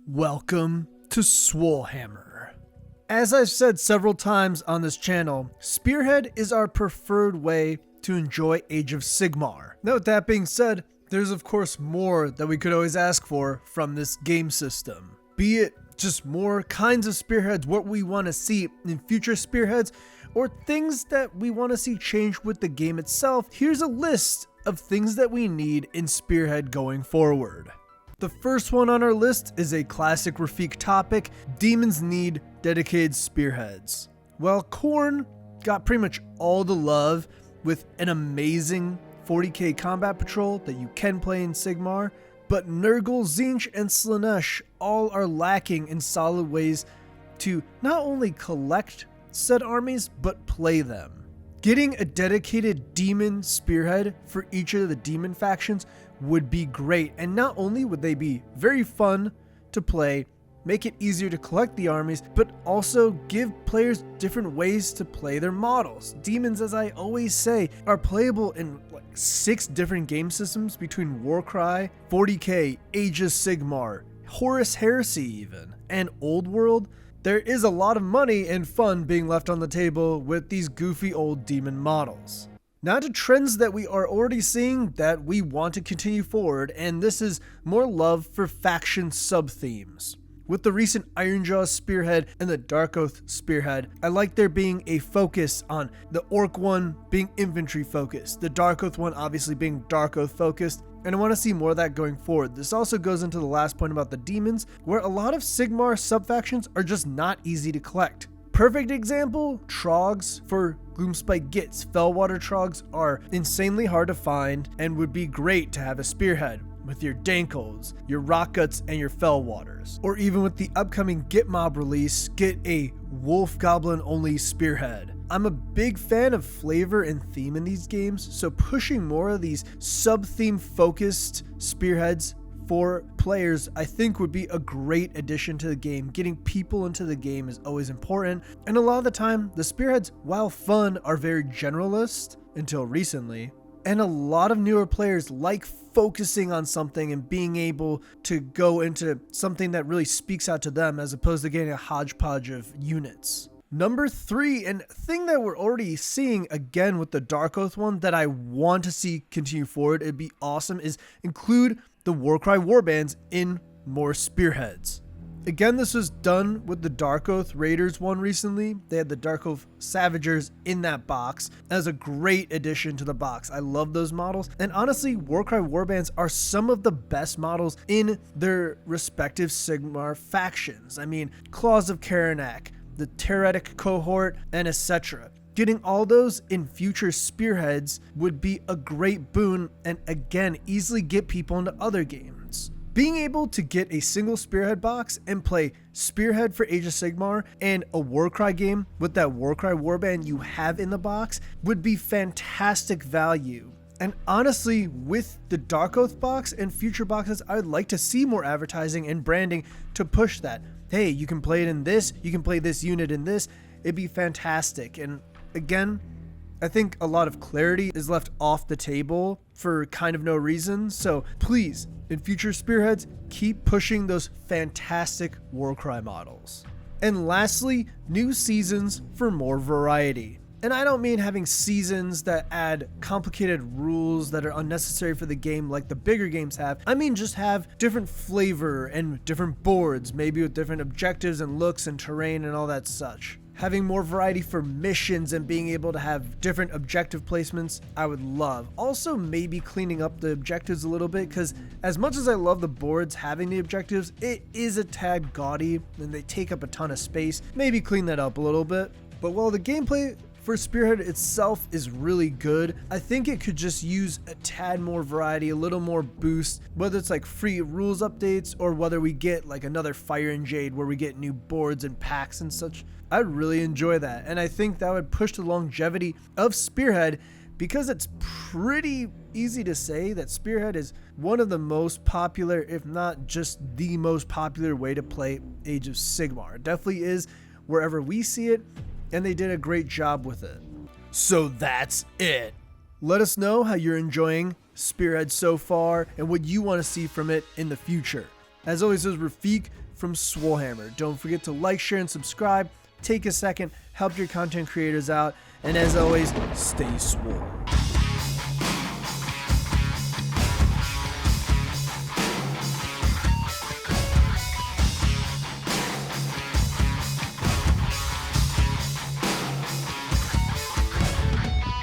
Welcome to Swolefam. As I've said several times on this channel, Spearhead is our preferred way to enjoy Age of Sigmar. Now with that being said, there's of course more that we could always ask for from this game system. Be it just more kinds of Spearheads, what we want to see in future Spearheads, or things that we want to see change with the game itself. Here's a list of things that we need in Spearhead going forward. The first one on our list is a classic Rafik topic: demons need dedicated spearheads. While Khorne got pretty much all the love with an amazing 40k combat patrol that you can play in Sigmar, but Nurgle, Tzeentch, and Slaanesh all are lacking in solid ways to not only collect said armies, but play them. Getting a dedicated demon spearhead for each of the demon factions would be great, and not only would they be very fun to play, make it easier to collect the armies, but also give players different ways to play their models. Demons, as I always say, are playable in like 6 different game systems between Warcry, 40k, Age of Sigmar, Horus Heresy even, and Old World. There is a lot of money and fun being left on the table with these goofy old demon models. Now to trends that we are already seeing that we want to continue forward, and this is more love for faction sub-themes. With the recent Ironjaw Spearhead and the Dark Oath Spearhead, I like there being a focus on the Orc one being infantry focused, the Dark Oath one obviously being Dark Oath focused, and I want to see more of that going forward. This also goes into the last point about the demons, where a lot of Sigmar sub-factions are just not easy to collect. Perfect example, Trogs for Gloomspite Gits. Fellwater Trogs are insanely hard to find and would be great to have a spearhead with your Dankles, your Rockguts, and your Fellwaters. Or even with the upcoming Git mob release, get a Wolf Goblin only spearhead. I'm a big fan of flavor and theme in these games, so pushing more of these sub-theme focused spearheads for players I think would be a great addition to the game. Getting people into the game is always important, and a lot of the time the spearheads, while fun, are very generalist until recently, and a lot of newer players like focusing on something and being able to go into something that really speaks out to them as opposed to getting a hodgepodge of units. Number 3, and thing that we're already seeing again with the Dark Oath one that I want to see continue forward, it'd be awesome, is include the warcry warbands in more spearheads. Again, this was done with the Dark Oath Raiders one recently. They had the Dark Oath Savagers in that box as a great addition to the box. I love those models, and honestly, warcry warbands are some of the best models in their respective Sigmar factions. I mean, Claws of Karanak, the Teretic cohort, and etc. Getting all those in future spearheads would be a great boon, and again, easily get people into other games. Being able to get a single spearhead box and play spearhead for Age of Sigmar and a warcry game with that warcry warband you have in the box would be fantastic value. And honestly, with the Dark Oath box and future boxes, I would like to see more advertising and branding to push that. Hey, you can play it in this, you can play this unit in this. It'd be fantastic. And again, I think a lot of clarity is left off the table for kind of no reason. So please, in future spearheads, keep pushing those fantastic warcry models. And lastly, new seasons for more variety. And I don't mean having seasons that add complicated rules that are unnecessary for the game like the bigger games have. I mean just have different flavor and different boards, maybe with different objectives and looks and terrain and all that such. Having more variety for missions and being able to have different objective placements, I would love. Also maybe cleaning up the objectives a little bit, because as much as I love the boards having the objectives, it is a tad gaudy and they take up a ton of space. Maybe clean that up a little bit. But while the gameplay for Spearhead itself is really good, I think it could just use a tad more variety, a little more boost, whether it's like free rules updates or whether we get like another Fire and Jade where we get new boards and packs and such. I'd really enjoy that, and I think that would push the longevity of Spearhead, because it's pretty easy to say that Spearhead is one of the most popular, if not just the most popular way to play Age of Sigmar. It definitely is wherever we see it, and they did a great job with it. So that's it. Let us know how you're enjoying Spearhead so far and what you want to see from it in the future. As always, this is Rafik from Swolefam. Don't forget to like, share, and subscribe. Take a second, help your content creators out, and as always, stay swole.